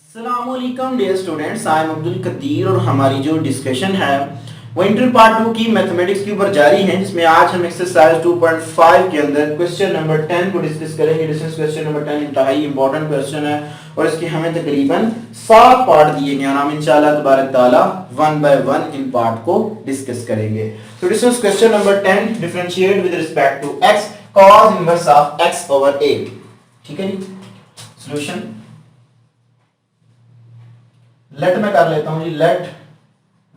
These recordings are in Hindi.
अस्सलामुअलैकुम dear students, I am Abdul Qadir और हमारी जो डिस्कशन है वो इंटर पार्ट 2 की मैथमेटिक्स के ऊपर जारी है, जिसमें आज हम एक्सरसाइज 2.5 के अंदर क्वेश्चन नंबर 10 को डिस्कस करेंगे। डिस्कस क्वेश्चन नंबर 10 इंतहाई इंपॉर्टेंट क्वेश्चन है और इसके हमें तकरीबन 7 पार्ट दिए गए हैं। हम इंशाल्लाह तबारक ताला 1 बाय 1 इन पार्ट को डिस्कस करेंगे। तो discuss question number 10, differentiate with respect to x cos inverse of x over a। ठीक है जी, सॉल्यूशन लेट मैं कर लेता हूं जी। Let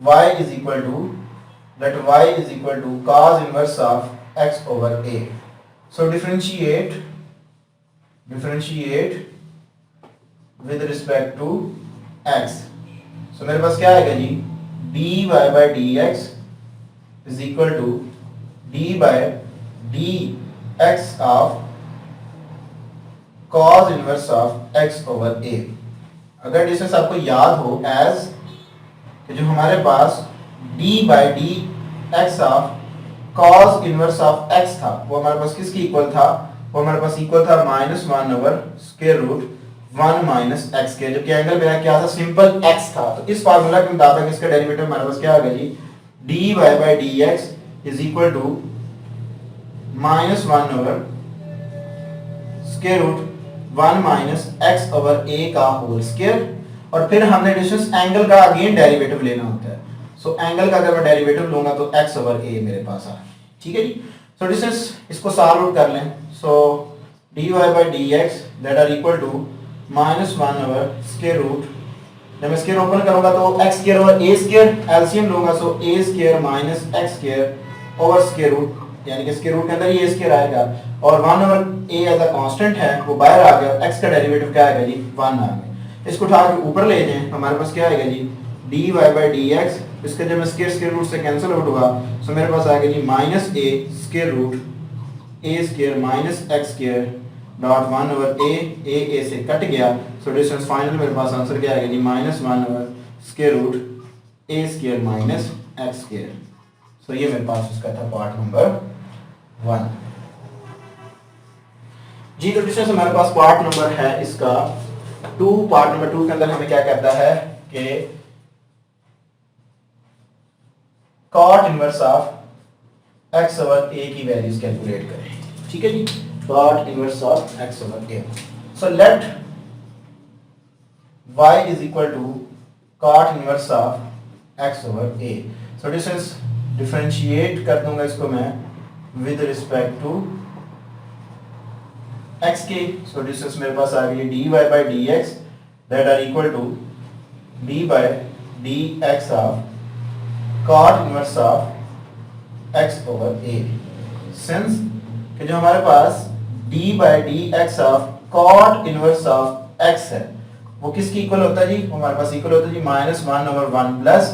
y is equal to cos inverse of x over a। So differentiate with respect to x। So मेरे पास क्या आएगा जी, dy by dx is equal to d by dx of cos inverse of x over a। अगर डिस्टेंस आपको याद हो एज कि जो हमारे पास d by d x of cos inverse of x था, वो हमारे पास किसकी इक्वल था? वो हमारे पास इक्वल था -1 over square root 1 minus x के, जबकि एंगल मेरा क्या था? सिंपल x था। तो इस फार्मूला के मुताबिक इसका डेरिवेटिव हमारे पास क्या आ गया जी, dy by d x is equal to -1 over square root 1 minus x over a का होल स्क्वायर। और फिर हमने डिस्टेंस एंगल का अगेन डेरिवेटिव लेना होता है। सो एंगल का अगर मैं डेरिवेटिव लूंगा तो x ओवर a मेरे पास आ। ठीक है जी। सो डिस्टेंस इसको सॉल्व आउट कर लें। So dy by dx that are equal to -1 over square root, जब मैं स्क्वायर ओपन करूंगा तो x square over a square, LCM लूंगा so a square minus x square over square root, यानी कि स्क्वायर रूट के अंदर ये स्क्वायर आएगा और 1 over a as a constant है वो बाहर आ गया। x का डेरिवेटिव क्या आएगा जी, 1 आ गया। इसको उठा के ऊपर ले जाएं, हमारे पास क्या आएगा जी, dy बाई dx, इसका जब मैं स्क्वायर रूट से कैंसिल आउट हुआ सो मेरे पास आएगा जी -a square root a square minus x square dot 1 over a से कट गया। सो डिस्टेंस फाइनल मेरे पास आंसर क्या आएगा जी, -1 over square root a square minus x square. So ये मेरे पास उसका था पार्ट नंबर 1 जी। तो डिस्टेंस हमारे पास पार्ट नंबर है इसका 2। पार्ट नंबर 2 के अंदर हमें क्या कहता है कि cot inverse of x over a की वैल्यूज कैलकुलेट करें। ठीक है जी, cot inverse of x over a। So let y is equal to cot inverse of x over a। So distance differentiate कर दूंगा इसको मैं विद रिस्पेक्ट टू x के। सो डिस्टेंस मेरे पास आ गई dy by dx that are equal to d by dx of cot inverse of x over a। Since कि जो हमारे पास d by dx of cot inverse of x है वो किसकी इक्वल होता है जी, वो हमारे पास इक्वल होता है जी -1 ओवर 1 प्लस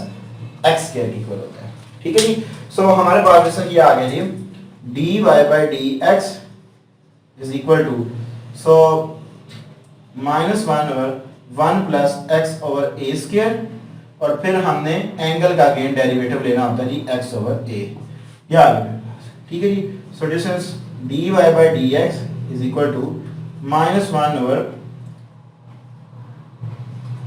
x स्क्वायर की इक्वल होता है। ठीक है जी। सो हमारे पास जैसा कि आ गया जी, dy by dx is equal to so -1 over 1 plus x over a square, और फिर हमने एंगल का अगेन डेरिवेटिव लेना होता है जी x ओवर a। या ठीक है जी। So distance dy by dx is equal to -1 over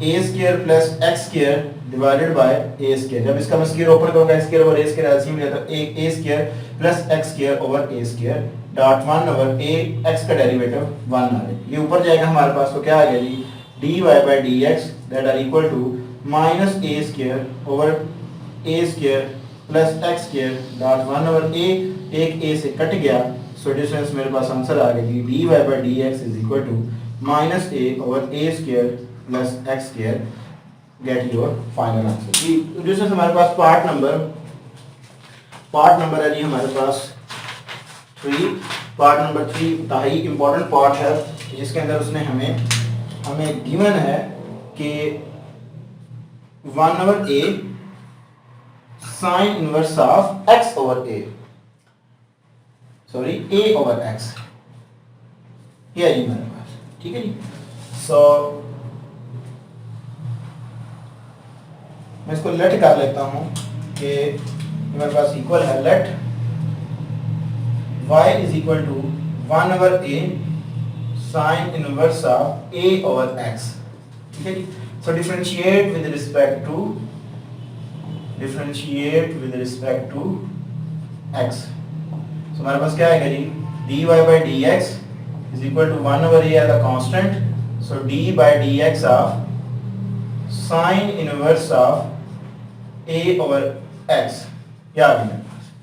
a square plus x square divided by a square. जब इसका मैं स्क्वायर ओपन करूंगा x square over a square LCM लिया तो a square plus x square over a square dot 1 over a x का डेरिवेटिव 1 आ गया। ये ऊपर जाएगा हमारे पास तो क्या आ गया जी, dy by dx that are equal to -a square over a square plus x square dot 1 over a, एक a से कट गया। सो डिस्टेंस मेरे पास आंसर आ गया जी, dy by dx is equal to -a over a square plus x square. Get your final answer जी। डिस्टेंस हमारे पास पार्ट नंबर है जी हमारे पास 3। पार्ट नंबर 3 इंतहाई इंपॉर्टेंट पार्ट है, जिसके अंदर उसने हमें गिवन है कि 1 over a sine inverse of x over a, sorry a over x, ये है जी मेरे पास। ठीक है जी। सो मैं इसको लेट कर लेता हूं कि मेरे पास इक्वल है let y is equal to 1 over a sine inverse of a over x। ठीक है जी। So differentiate with respect to x। So हमारे पास क्या आएगा जी, dy by dx is equal to 1 over a as a constant, so d by dx of sin inverse of a over x, या आ गया।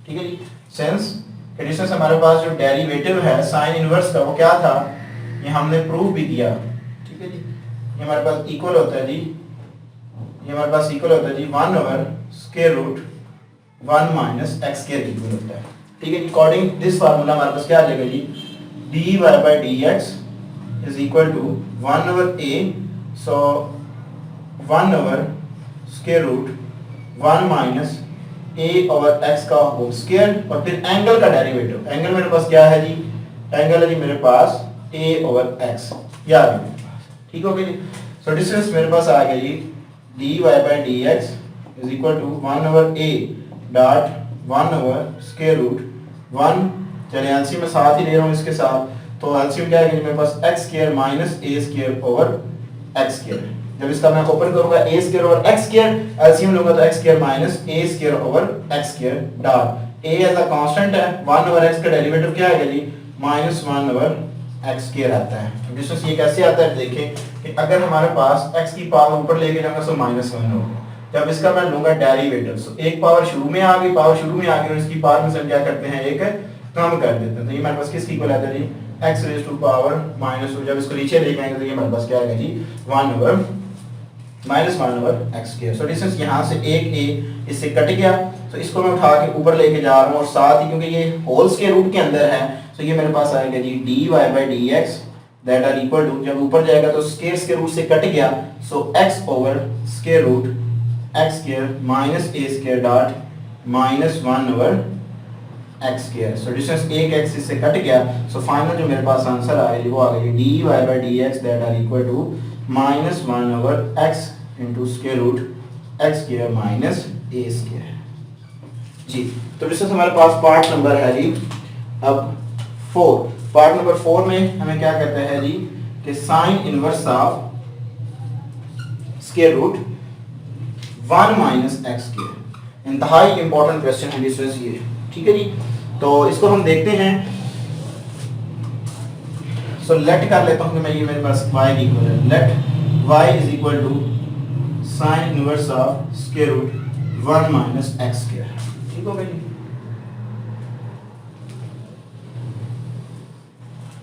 ठीक है जी, सेंस कंडीशन हमारे पास जो डेरिवेटिव है साइन इनवर्स का वो क्या था, ये हमने प्रूव भी किया। ठीक है जी, ये हमारे पास इक्वल होता है जी, ये हमारे पास इक्वल होता है जी 1 over square root 1 minus x square equal होता है। ठीक है, अकॉर्डिंग दिस फार्मूला हमारे पास क्या आ जाएगा जी, dy by dx is equal to 1 over a, so 1 over square root 1 minus a over x का होल स्क्वायर, और फिर एंगल का डेरिवेटिव, एंगल मेरे पास क्या है जी, एंगल है जी मेरे पास a over x, या आ गया मेरे पास। ठीक हो गया जी, सो डिस्टेंस मेरे पास आ गया जी dy by dx is equal to 1 over a dot 1 over square root 1, चलिए एलसीएम में साथ ही ले रहा हूँ इसके साथ, तो एलसीएम क्या है मेरे पास x square minus a square over x square. जब इसका मैं ओपन करूंगा a square over x square, LCM लूंगा तो x square minus a square over x square dot a as a constant है, 1 ओवर x का डेरिवेटिव क्या आएगा जी, माइनस 1 ओवर x स्क्वायर आता है। डिस्टेंस ये कैसे आता है देखें कि अगर हमारे पास x की पावर ऊपर लेके जाऊंगा तो माइनस 1 होगा, जब इसका मैं लूंगा डेरिवेटिव, सो एक पावर शुरू में आ गई, और इसकी पावर में से हम क्या करते हैं, एक कम कर देते हैं, तो ये हमारे पास किसकी इक्वल आता है जी, x raise to power minus 2। जब इसको नीचे लेके आएंगे तो ये हमारे पास क्या आएगा जी, 1 over minus 1 over x square. So distance यहाँ से एक a इससे कट गया, तो इसको मैं उठा के ऊपर लेके जा रहा हूँ, और साथ ही क्योंकि ये होल स्क्वायर रूट के अंदर है, तो ये मेरे पास आएगा जी dy by dx that are equal to, जब ऊपर जाएगा तो स्क्वायर रूट से कट गया, so x over square root x square minus a square dot minus 1 over x square. So distance एक x से कट गया, सो फाइनल जो मेरे पास आंसर आ गया वो आ गया dy by dx that are equal to minus 1 over x into square root x square minus a square जी। तो डिस्टेंस हमारे पास पार्ट नंबर है जी अब 4। पार्ट नंबर 4 में हमें क्या कहते हैं जी कि sine inverse of square root 1 minus x square, इंतहाई इंपॉर्टेंट क्वेश्चन है डिस्टेंस ये। ठीक है जी, तो इसको हम देखते हैं। सो लेट कर लेता हूं कि मैं ये मेरे पास y इक्वल है, let y is equal to sine inverse of square root 1 minus x square. ठीक हो गया जी,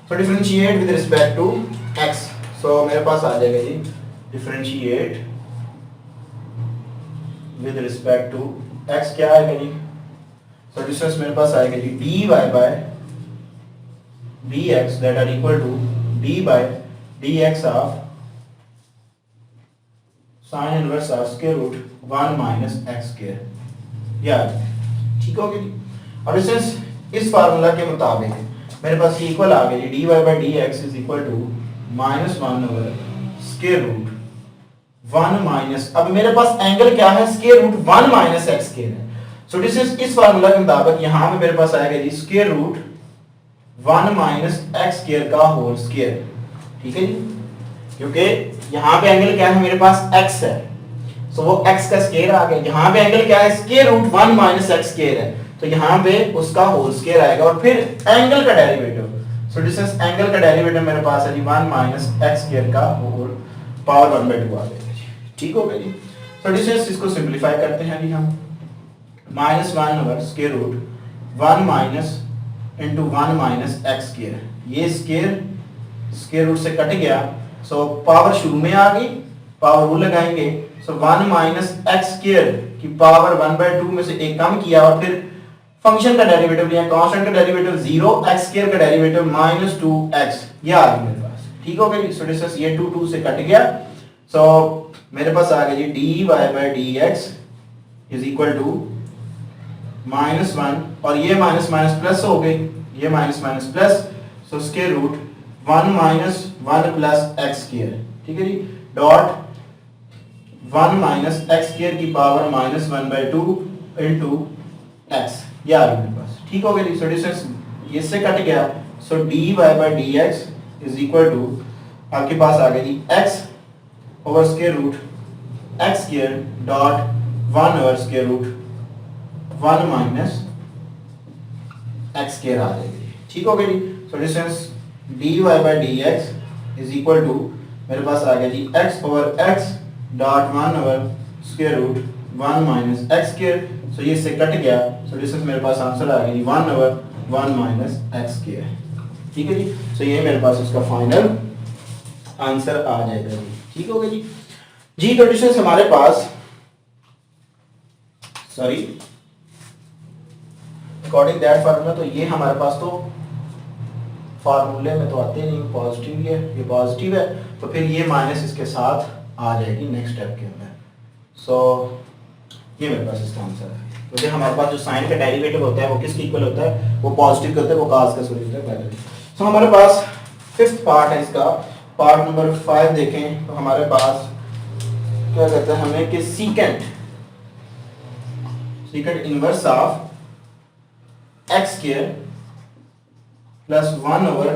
so differentiate with respect to x। So मेरे पास आ जाएगा जी differentiate with respect to x, क्या आएगा जी, सो डिस्टेंस मेरे पास आएगा जी dy by dx that are equal to d by dx of sine inverse of square root 1 minus x square, या ठीक हो गया जी। और डिस्टेंस इस फार्मूला के मुताबिक मेरे पास ये इक्वल आ गया जी dy by dx is equal to minus 1 over square root 1 minus, अब मेरे पास एंगल क्या है, square root 1 minus x square है। सो डिस्टेंस इस फार्मूला के मुताबिक यहां पे मेरे पास आएगा जी square root 1 minus x square का होल स्क्वायर। ठीक है जी, क्योंकि यहां पे एंगल क्या है मेरे पास x है, सो वो x का स्क्वायर आ गया। यहां पे एंगल क्या है, square root 1 minus x square है, तो यहां पे उसका होल स्क्वायर आएगा, और फिर एंगल का डेरिवेटिव, सो डिस्टेंस एंगल का डेरिवेटिव मेरे पास है जी 1 माइनस एक्स स्क्वायर का होल पावर 1/2 आ जाएगा जी। ठीक हो गया जी, सो डिस्टेंस इसको सिंपलीफाई करते हैं जी हम, minus 1 over square root 1 minus into 1 minus x square, ये स्क्वायर रूट से कट गया, सो पावर शुरू में आ गई, पावर रूल लगाएंगे, सो 1 माइनस एक्स स्क्वायर की पावर 1/2 में से एक कम किया, और फिर फंक्शन का डेरिवेटिव लिया, कांस्टेंट का डेरिवेटिव 0, एक्स स्क्वायर का डेरिवेटिव माइनस 2x, ये आ गया मेरे पास। ठीक हो गया जी, सो डिस्टेंस ये 2 से कट गया, सो मेरे पास आ गया जी dy by dx is equal to minus 1, और ये माइनस माइनस प्लस हो गई, ये minus minus plus, so square root 1 minus 1 plus x square. ठीक है जी, डॉट 1 माइनस एक्स स्क्वायर की पावर माइनस 1/2 इंटू एक्स, ये आ गया मेरे पास। ठीक हो गया जी, सो डिस्टेंस इससे कट गया, so dy by dx is equal to आपके पास आ गया जी x over square root x square dot 1 over square root 1 minus x square आ जाएगी। ठीक हो गया जी। So distance d y by d x is equal to मेरे पास आ गया जी x over x dot 1 over square root 1 minus x square. So ये से कट गया। सो डिस्टेंस मेरे पास आंसर आ गया जी 1 ओवर 1 माइनस एक्स स्क्वायर। ठीक है जी। सो ये मेरे पास इसका फाइनल आंसर आ जाएगा जी। ठीक हो गया जी। जी तो डिस्टेंस हमारे पास सॉरी अकॉर्डिंग दैट फार्मूला, तो ये हमारे पास तो फार्मूले में तो आते नहीं, पॉजिटिव ही है, ये पॉजिटिव है, तो फिर ये माइनस इसके साथ आ जाएगी नेक्स्ट स्टेप के अंदर। सो ये मेरे पास इसका आंसर है। क्योंकि हमारे पास जो साइन का डेरिवेटिव होता है वो किसके इक्वल होता है, वो पॉजिटिव का होता है, वो cos का सॉरी होता है। सो हमारे पास फिफ्थ पार्ट है इसका, पार्ट नंबर 5 देखें तो हमारे पास क्या कहते हैं हमें कि secant inverse of x square plus 1 over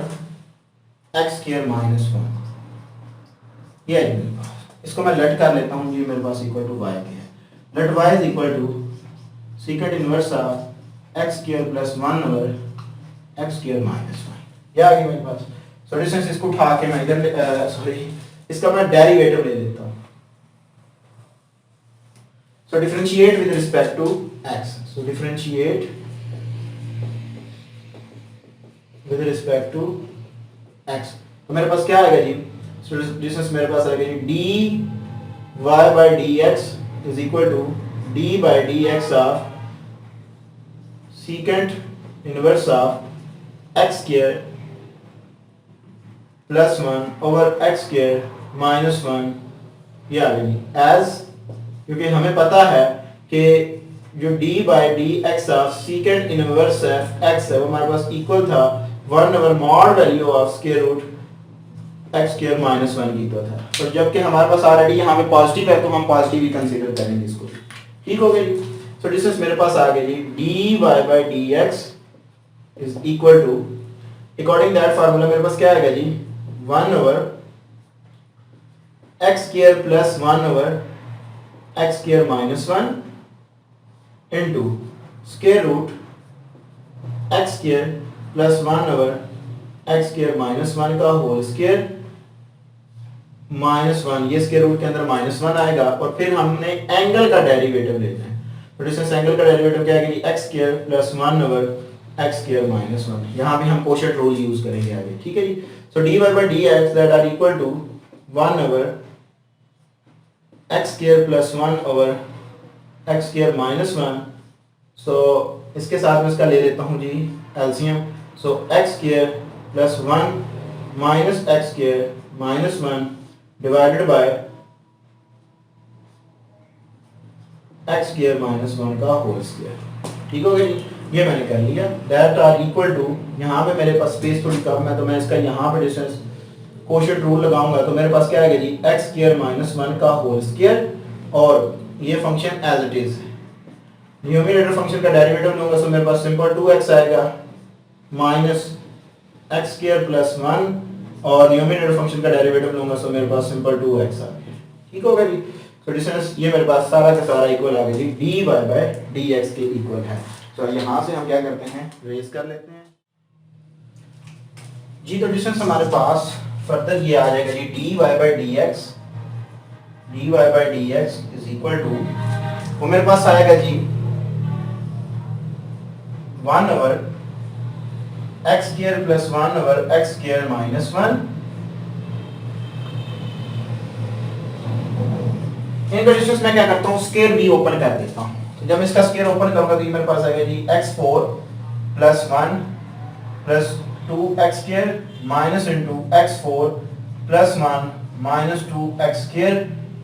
x square minus 1 ये है मेरे पास। इसको मैं लेट कर लेता हूँ, ये मेरे पास इक्वल टू वाई के है। Let y is equal to secant inverse of x square plus 1 over x square minus 1 ये आ गया मेरे पास। सो डिस्टेंस इसको उठा के मैं इधर सॉरी इसका मैं डेरिवेटिव ले लेता हूँ। So differentiate with respect to x. So differentiate with respect to x, तो मेरे पास क्या आएगा जी, डिस्टेंस मेरे पास आएगा जी d y by d x is equal to d by d x of secant inverse of x square plus 1 over x square minus 1 ये आ गया जी। एज क्योंकि हमें पता है कि जो d by d x of secant inverse of x है वो हमारे पास इक्वल था 1 over mod value of square root x square minus 1 की तो था। तो जबकि हमारे पास ऑलरेडी यहाँ पे पॉजिटिव है तो हम पॉजिटिव ही कंसीडर करेंगे इसको। ठीक हो गया जी। सो डिस्टेंस मेरे पास आ गया जी d y by d x is equal to according that formula मेरे पास क्या आएगा जी 1 over x square plus 1 over x square minus 1 into square root x square plus 1 over x square minus 1 का होल स्क्वायर माइनस 1, ये स्क्वायर रूट के अंदर माइनस 1 आएगा और फिर हमने एंगल का डेरिवेटिव लेना है। तो डिस्टेंस एंगल का डेरिवेटिव क्या आएगा जी x square plus 1 over x square minus 1। यहाँ भी हम कोशेंट रूल यूज करेंगे आगे। ठीक है जी। So d y by d x that are equal to 1 over x square plus 1 over x square minus 1। So इसके साथ में इसका ले लेता हूँ जी LCM. So x square plus 1 minus x square minus 1 divided by x square minus 1 का होल स्क्वायर। ठीक हो गया जी। ये मैंने कर लिया। दैट आर इक्वल टू, यहाँ पे मेरे पास स्पेस थोड़ी कम है तो मैं इसका यहाँ पे डिस्टेंस कोशेंट रूल लगाऊंगा तो मेरे पास क्या आएगा जी एक्स स्क्वायर माइनस 1 का होल स्क्वायर और ये function as it is. Numerator function का डेरिवेटिव लूंगा तो मेरे पास सिंपल 2x आएगा माइनस एक्स स्क्वायर प्लस 1 और न्यूमरेटर फंक्शन का डेरिवेटिव लूंगा तो मेरे पास सिंपल 2x आ गया। ठीक हो गया जी। तो डिस्टेंस ये मेरे पास सारा का सारा इक्वल आ गया जी d y by d x के इक्वल है। तो यहाँ से हम क्या करते हैं रेज कर लेते हैं जी। तो डिस्टेंस हमारे पास फर्दर ये आ जाएगा जी d y by d x is equal to वो मेरे पास आएगा जी 1 over x square plus 1 over x square minus 1। इनका डिस्टेंस मैं क्या करता हूँ स्क्वायर भी ओपन कर देता हूँ। तो जब इसका स्क्वायर ओपन करूंगा तो ये मेरे पास आएगा जी x4 plus 1 plus 2x square minus into x4 plus 1 minus 2x square.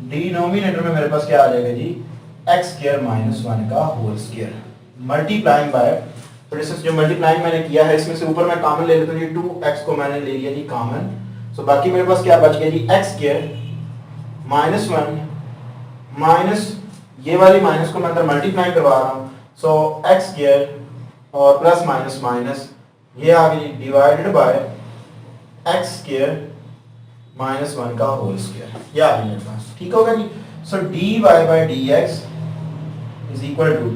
Denominator में मेरे पास क्या आ जाएगा जी x स्क्वायर माइनस 1 का होल स्क्वायर मल्टीप्लाइंग बाय। तो डिस्टेंस जो मल्टीप्लाइंग मैंने किया है इसमें से ऊपर मैं कॉमन ले लेता हूँ जी 2x को मैंने ले लिया जी कॉमन। सो बाकी मेरे पास क्या बच गया जी x स्क्वायर माइनस 1 माइनस ये वाली माइनस को मैं अंदर मल्टीप्लाई करवा रहा हूँ। सो एक्स स्क्वायर और प्लस माइनस माइनस ये आ गई divided by x square minus 1 का होल स्क्वायर, ये आ गई मेरे पास। ठीक होगा जी। So d y by d x is equal to,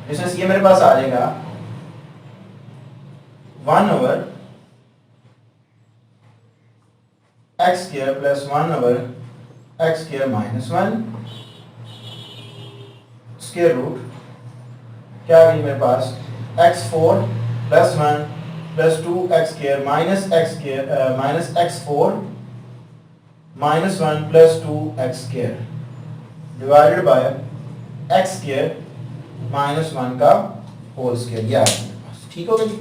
distance ये मेरे पास आ जाएगा 1 over x square plus 1 over x square minus 1 square root, क्या आ गई मेरे पास, x4 plus 1 plus 2x square minus x square minus x4 minus 1 plus 2x square divided by x square minus 1 का होल स्क्वायर, ये आ गया मेरे पास। ठीक हो गया जी।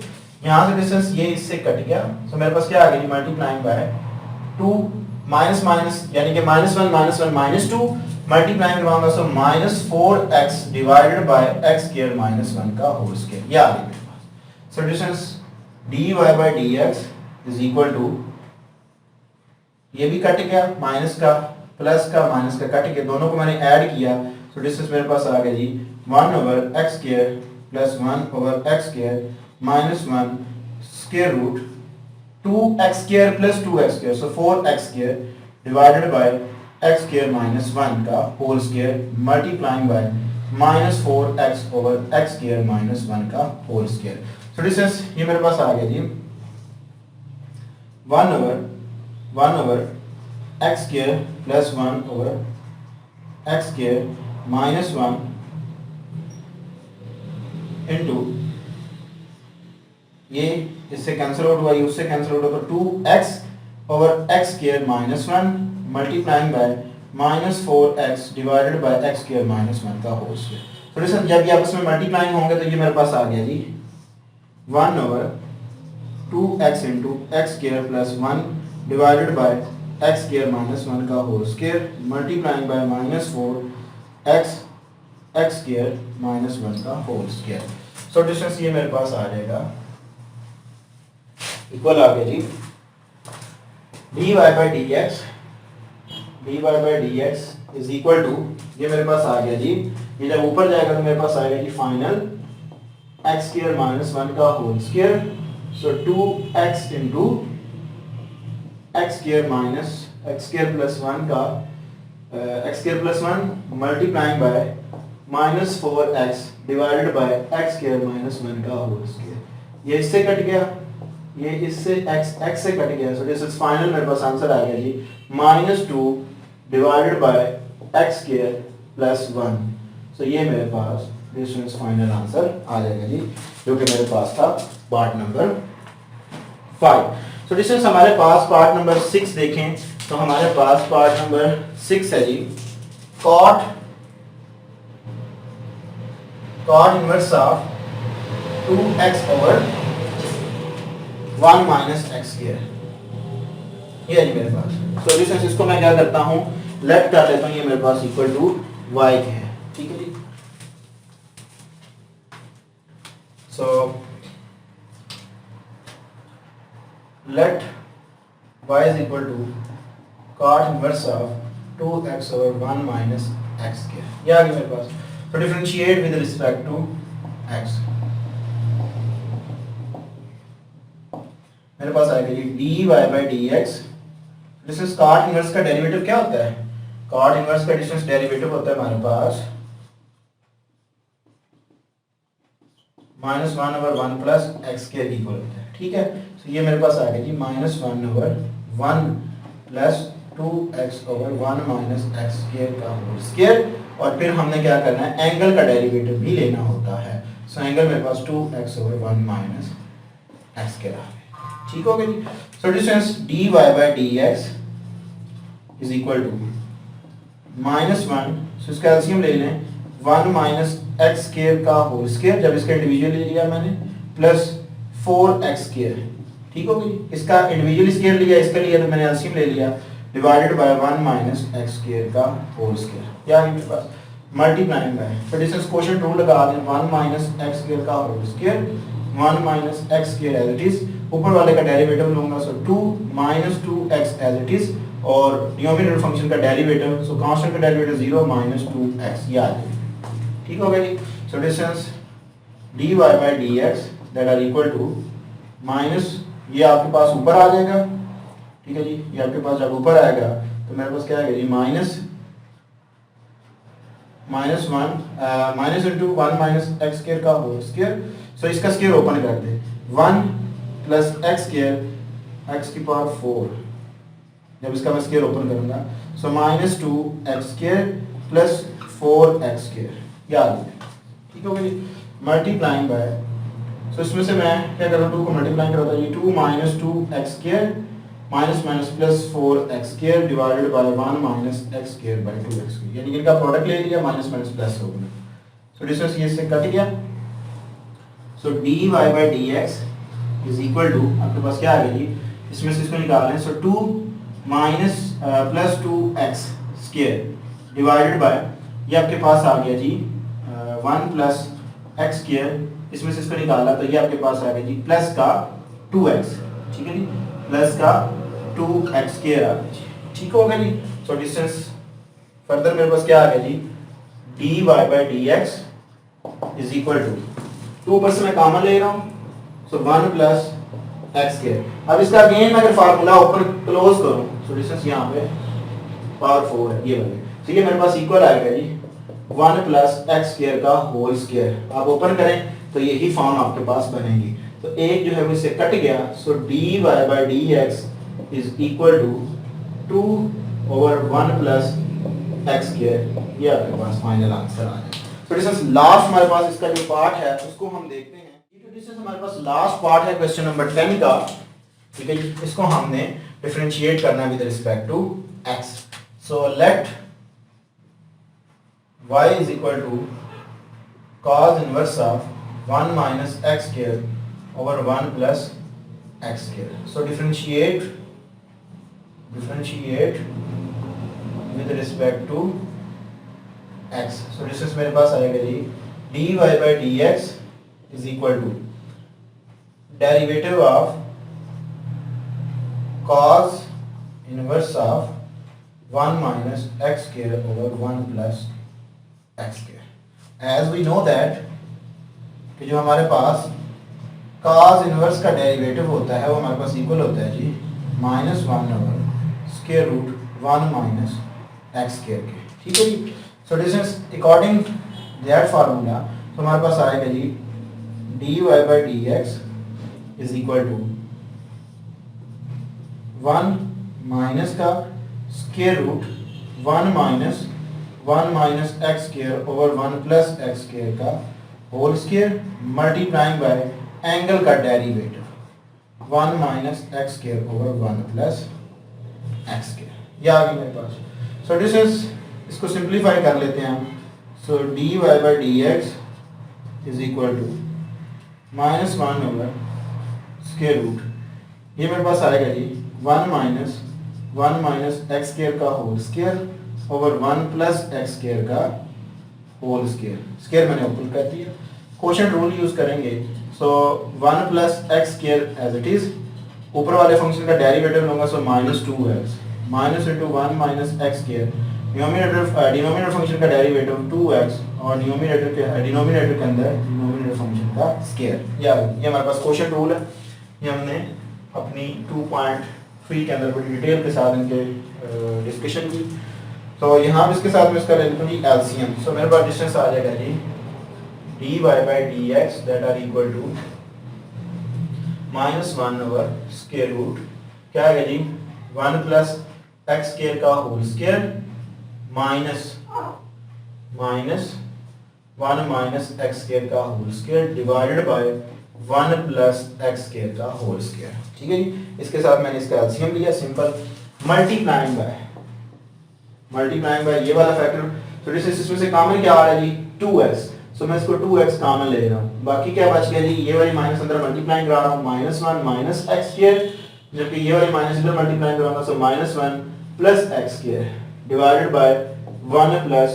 यहाँ से डिस्टेंस ये इससे कट गया, तो मेरे पास क्या आ गया जी, मल्टीप्लाइंग बाय 2 माइनस माइनस यानी कि माइनस 1 माइनस 2 मल्टीप्लाइंग करवाऊंगा, so minus 4x divided by x square minus 1 का होल स्क्वायर, ये आ गया मेरे पास। So distance dy by dx is equal to, ये भी कट गया, माइनस का प्लस का माइनस का कट गया, दोनों को मैंने ऐड किया, तो डिस्टेंस मेरे पास आ गया जी 1 over x square plus 1 over x square minus 1 square root 2x square plus 2x square, so 4x square divided by x square minus 1 का whole square multiplying by minus 4x over x square minus 1 का होल स्क्वायर। सो डिस्टेंस ये मेरे पास आ गया जी 1 over x square plus 1 over x square minus 1 into, ये इससे कैंसिल आउट हुआ, ये उससे कैंसिल आउट हुआ, तो 2x over x square minus 1 multiplying by minus 4x divided by x square minus 1 का होल स्क्वायर। तो डिस्टेंस जब ये आपस में मल्टीप्लाइंग होंगे तो ये मेरे पास आ गया जी 1 over 2x into x square plus 1 divided by x square minus 1 का whole square multiplying by minus 4x x square minus 1 का होल स्क्वायर। सो डिस्टेंस ये मेरे पास आ जाएगा इक्वल आ गया जी dy by d x is equal to, ये मेरे पास आ गया जी, ये जब ऊपर जाएगा तो मेरे पास आएगा जी फाइनल एक्स स्क्वायर माइनस 1 का होल स्क्वायर, सो 2x into x square minus x square plus 1 का x square plus 1 multiplying by minus 4x divided by x square minus 1 का होल स्क्वायर, ये इससे कट गया, ये इससे x से कट गया, सो दिस इज फाइनल मेरे पास आंसर आ गया जी minus 2 divided by x square plus 1। So ये मेरे पास डिस्टेंस फाइनल आंसर आ जाएगा जी, जो कि मेरे पास था पार्ट नंबर 5। सो डिस्टेंस हमारे पास पार्ट नंबर 6 देखें तो हमारे पास पार्ट नंबर 6 है जी cot inverse of 2x over 1 minus x square, ये है जी मेरे पास। सो डिस्टेंस इसको मैं क्या करता हूँ, लेफ्ट कर लेता हूँ, ये मेरे पास इक्वल टू y के है। ठीक है जी। So let y is equal to cot inverse of 2x over 1 minus x square, ये आ गया मेरे पास। तो differentiate with respect to x, मेरे पास आएगा जी dy by d x, distance cot inverse का डेरिवेटिव क्या होता है, cot इनवर्स का डिस्टेंस डेरिवेटिव होता है हमारे पास minus 1 over 1 plus x square equal होता है। ठीक है, तो ये मेरे पास आ गया जी minus 1 over 1 plus 2x over 1 minus x square का होल स्क्वायर, और फिर हमने क्या करना है, एंगल का डेरिवेटिव भी लेना होता है। सो एंगल मेरे पास 2x over 1 minus x square आ गया। ठीक हो गया जी। So distance dy by d x is equal to minus 1, so इसका एलसीएम ले लें 1 माइनस एक्स स्क्वायर का होल स्क्वायर, जब इसका इंडिविजुअल ले लिया मैंने, प्लस 4x स्क्वायर। ठीक हो गई, इसका इंडिविजुअल स्क्वायर लिया, इसका लिया तो मैंने एलसीएम ले लिया, divided by 1 minus x square का होल स्क्वायर, क्या है मेरे पास मल्टीप्लाइंग बाय, तो डिस्टेंस क्वोशिएंट रूल लगा दें 1 माइनस एक्स स्क्वायर का whole square 1 minus x square as it is, ऊपर वाले का डेरिवेटिव लूंगा, so 2 minus 2x as it is, और डिनोमिनेटर फंक्शन का डेरिवेटिव, सो कांस्टेंट का डेरिवेटिव 0 माइनस 2x, ये आ जाएगा। ठीक हो गया जी। So distance dy by d x that are equal to minus, ये आपके पास ऊपर आ जाएगा, ठीक है जी। ये आपके पास जब ऊपर आएगा तो मेरे पास क्या आएगा जी, minus into 1 minus x square का होल स्क्वायर। सो इसका स्क्वायर ओपन कर दे, 1 प्लस एक्स स्क्वायर एक्स की पावर 4, जब इसका मैं स्क्वायर ओपन करूंगा so minus 2 x square plus 4 x square, याद है, ठीक हो गया जी। मल्टीप्लाइंग बाय, सो इसमें से मैं क्या कर रहा हूँ, 2 को मल्टीप्लाई कर रहा था, ये 2 minus 2 x square minus minus plus 4 x square divided by 1 minus x square by 2 x square, यानी कि इनका प्रोडक्ट ले लिया, माइनस माइनस प्लस हो गया। सो डिस्टेंस ये से कट गया। So d y by d x is equal to, आपके पास क्या आ गया जी, इसमें से इसको निकाल लें। सो 2 minus plus 2 x square divided bye, ये आपके पास आ गया जी 1 प्लस एक्स स्क्वायर, इसमें से इसको निकाला तो ये आपके पास आ गया जी प्लस का 2x, ठीक है जी, प्लस का 2x स्क्वायर आ गया जी, ठीक हो गया जी। सो डिस्टेंस फर्दर मेरे पास क्या आ गया जी, d y by d x is equal to 2 ऊपर से मैं कॉमन ले रहा हूँ, सो 1 प्लस एक्स स्क्वायर। अब इसका अगेन अगर फार्मूला ओपन क्लोज करूँ, सो डिस्टेंस यहाँ पे पावर 4 है ये वाले, तो ये मेरे पास इक्वल आएगा जी 1 प्लस एक्स स्क्वायर का होल स्क्वायर। आप ओपन करें तो यही फॉर्म आपके पास बनेगी। तो एक जो है वो इससे कट गया, so d y by d x is equal to 2 over 1 plus x square, ये आपके पास फाइनल आंसर आ जाए। तो डिस्टेंस लास्ट हमारे पास इसका जो पार्ट है उसको हम देखते हैं। डिस्टेंस हमारे पास लास्ट पार्ट है क्वेश्चन नंबर 10 का, ठीक है, इसको हमने डिफरेंशिएट करना है with respect to x. So let y is equal to cos inverse of 1 minus x square over 1 plus x square. So differentiate with respect to x. So this is मेरे पास आएगा जी dy by dx is equal to derivative of cos inverse of 1 minus x square over 1 plus x square. As we know that कि जो हमारे पास cos इनवर्स का डेरिवेटिव होता है वो हमारे पास इक्वल होता है जी -1 over square root 1 minus x square के, ठीक है जी। So this is according that formula, तो हमारे पास आएगा जी d y by d x is equal to 1 minus का square root 1 minus x square over 1 plus x square का whole square multiplying by angle का derivative 1 minus x square over 1 plus x square, ये आ गया मेरे पास। सो दिस इज, इसको सिंप्लीफाई कर लेते हैं हम। So d y by d x is equal to -1 over square root, ये मेरे पास आएगा जी 1 माइनस एक्स स्क्वायर का whole square over 1 plus x square का होल स्क्वायर, स्क्वायर मैंने ऊपर कर दिया, क्वोशिएंट रूल यूज करेंगे। So 1 plus x square as it is, ऊपर वाले फंक्शन का डेरिवेटिव लूंगा, सो -2x minus into 1 minus x square, denominator function का डेरिवेटिव 2x और डिनोमिनेटर के अंदर डिनोमिनेटर फंक्शन का स्क्वायर, ये हमारे पास क्वोशिएंट रूल है। ये हमने अपनी 2.3 के अंदर बड़ी डिटेल के साथ इनके डिस्कशन की। तो यहाँ भी इसके साथ में इसका ले लेता हूँ जी एलसीएम। सो मेरे पास डिस्टेंस आ जाएगा जी d y by d x that are equal to -1 over square root, क्या आएगा जी 1 प्लस एक्स स्क्वायर का whole square minus 1 minus x square का whole square divided by 1 plus x square का होल स्क्वायर, ठीक है जी। इसके साथ मैंने इसका एलसीएम लिया, सिंपल मल्टीप्लाइंग बाय ये वाला फैक्टर। तो इसमें से कॉमन क्या आ रहा है जी 2x, सो मैं इसको 2x कॉमन ले रहा हूँ, बाकी क्या बच गया जी, ये वाली माइनस अंदर मल्टीप्लाई करा रहा हूँ -1 माइनस एक्स स्क्वायर, जबकि ये वाली माइनस इधर मल्टीप्लाई कराऊंगा, सो -1 plus x square divided by 1 plus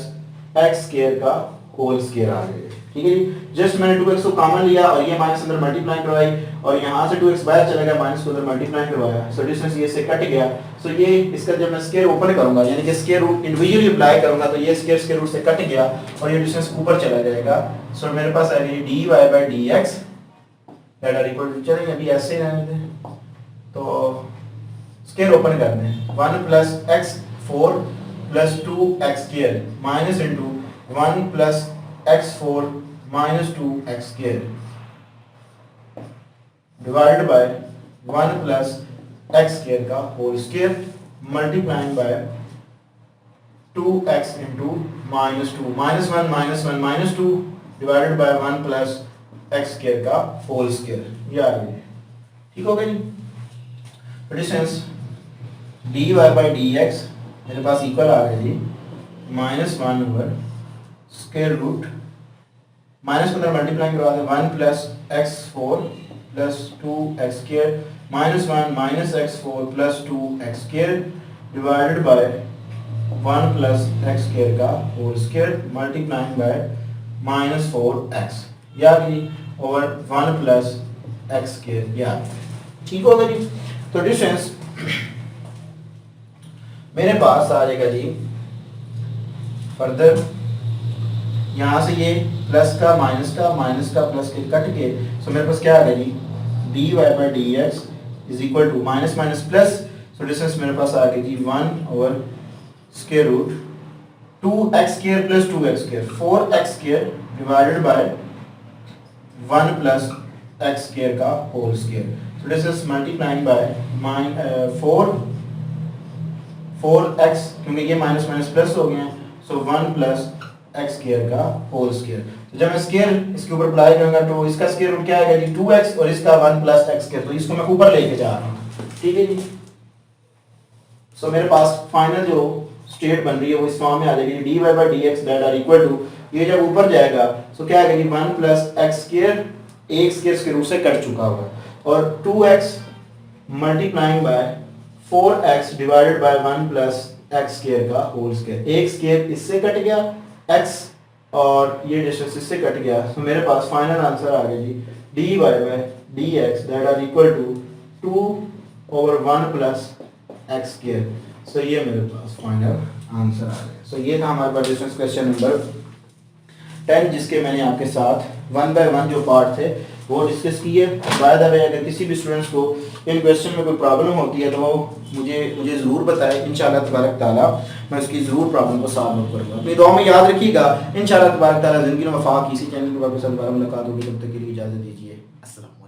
x square का होल स्क्वायर आ गया, ठीक है जी। जस्ट मैंने 2x को कॉमन लिया और ये माइनस अंदर मल्टीप्लाई करवाई और यहाँ से 2x बाहर चला गया, माइनस को अंदर मल्टीप्लाई करवाया, सो डिस्टेंस ये से कट गया। सो ये इसका जब मैं स्क्वायर ओपन करूंगा यानी कि स्क्वायर रूट इंडिविजुअली अप्लाई करूंगा तो ये स्क्वायर रूट से कट गया और ये डिस्टेंस ऊपर चला जाएगा। सो मेरे पास आएगी d y by d x that are equal to, चलेंगे अभी ऐसे रहने दें, तो स्क्वायर ओपन कर दें 1 plus x 4 plus 2 x square minus into 1 plus x 4 minus 2 x square divided by 1 plus x square का whole square multiplying by 2x into minus 2 minus 1 minus 2 divided by 1 plus x square का होल स्क्वायर। ये आ गई, ठीक हो गया जी। डिस्टेंस dy बाई dx मेरे पास इक्वल आ गया जी -1 over square root minus 15 multiplying करवा दें 1 plus x 4 plus 2 x square -1 minus x 4 plus 2 x square divided by 1 plus x square का whole square multiplying by -4x यानी ओवर 1 प्लस एक्स स्क्वायर यानी, ठीक होगा जी। तो डिस्टेंस मेरे पास आ जाएगा जी फर्दर यहाँ से ये प्लस का माइनस का प्लस के कट के, सो मेरे पास क्या आ गया जी dy by dx is equal to minus minus plus, so distance मेरे पास आ गया जी 1 over square root 2x square plus 2x square 4x square divided by 1 plus x square का whole square, so distance multiplying by 4x क्योंकि ये माइनस माइनस प्लस हो गए हैं, सो 1 प्लस एक्स स्क्वायर का होल स्क्वायर। तो जब मैं स्क्वायर इसके ऊपर अप्लाई करूंगा तो इसका स्क्वायर रूट क्या आएगा जी 2x और इसका 1 प्लस एक्स स्क्वायर, तो इसको मैं ऊपर लेके जा रहा हूँ, ठीक है जी। सो मेरे पास फाइनल जो स्टेट बन रही है वो इस फॉर्म में आ जाएगी dy by dx that are equal to, ये जब ऊपर जाएगा सो क्या आएगा जी 1 प्लस एक्स स्क्वायर एक स्क्वायर के रूट से कट चुका हुआ और 2x multiplying by 4x divided by 1 plus x square का होल स्क्वायर, एक स्क्वायर इससे कट गया x और ये डिस्टेंस इससे कट गया, तो मेरे पास फाइनल आंसर आ गया जी dy by dx that are equal to 2 over 1 plus x square. So ये मेरे पास फाइनल आंसर आ गया। सो ये था हमारे पास डिस्टेंस क्वेश्चन नंबर 10 जिसके मैंने आपके साथ 1 बाय 1 जो पार्ट थे वो डिस्कस किए। बाय द वे अगर किसी भी स्टूडेंट्स को इन क्वेश्चन में कोई प्रॉब्लम होती है तो वो मुझे ज़रूर बताएं, इंशाल्लाह तबारक ताला मैं उसकी ज़रूर प्रॉब्लम को सॉल्व आउट करूँगा। अपनी दुआ में याद रखिएगा, इंशाल्लाह तबारक ताला ज़िंदगी में वफा किसी चैनल के बाद मुलाकात होगी, तब तक के लिए इजाज़त दीजिए। अस्सलाम।